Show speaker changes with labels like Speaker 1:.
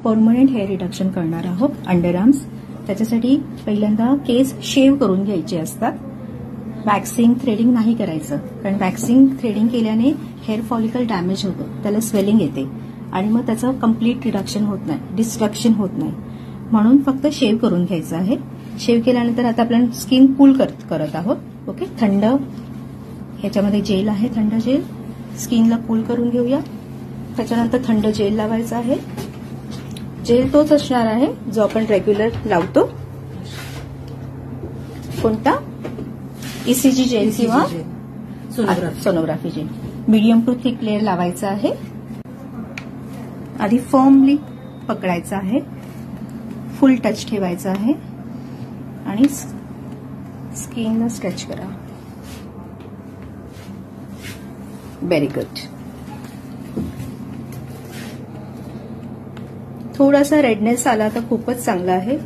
Speaker 1: Permanent hair reduction करणार आहोत underarms. त्याच्यासाठी पहिल्यांदा केस शेव करून घ्यायचे असतात. वॅक्सिंग थ्रेडिंग नाही करायचं, कारण वॅक्सिंग थ्रेडिंग केल्याने हेअर फॉलिकल डॅमेज होतं, त्याला स्वेलिंग येते आणि मग त्याचं कम्प्लीट रिडक्शन होत नाही, डिस्ट्रक्शन होत नाही. म्हणून फक्त शेव करून घ्यायचं आहे. शेव केल्यानंतर आता आपण स्किन कूल करत आहोत. ओके, थंड ह्याच्यामध्ये जेल आहे, थंड जेल. स्किनला कूल करून घेऊया. त्याच्यानंतर थंड जेल लावायचा आहे. जेल तोच असणार आहे जो आपण रेग्युलर लावतो. कोणता? ईसीजी जेल किंवा sonography gel. Medium to thick layer लावायचा आहे. आधी फर्मली पकडायचा आहे, फुल टच ठेवायचा आहे आणि स्किनला स्ट्रेच करा. Very good. थोडासा रेडनेस आला तर खूपच चांगला आहे.